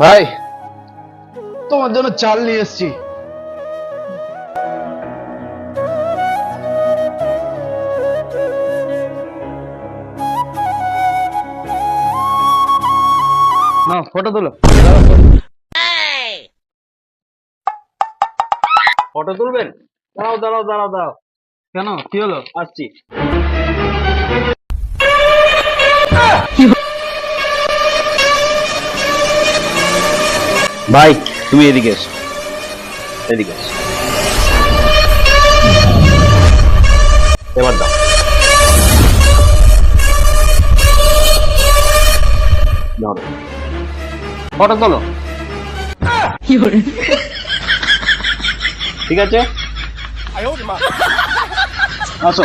ভাই, তোমার জন্য চাল নিয়ে এসেছি। না, ফটো তুলো। ফটো তুলবেন? দাঁড়াও দাঁড়াও দাঁড়াও দাঁড়াও। কেন, কি হলো? আসছি। ভাই, তুমি এদিকে এসো, এদিকে এসো। এবার দাও। দাও। ফটো তোলো। ঠিক আছে, আসো।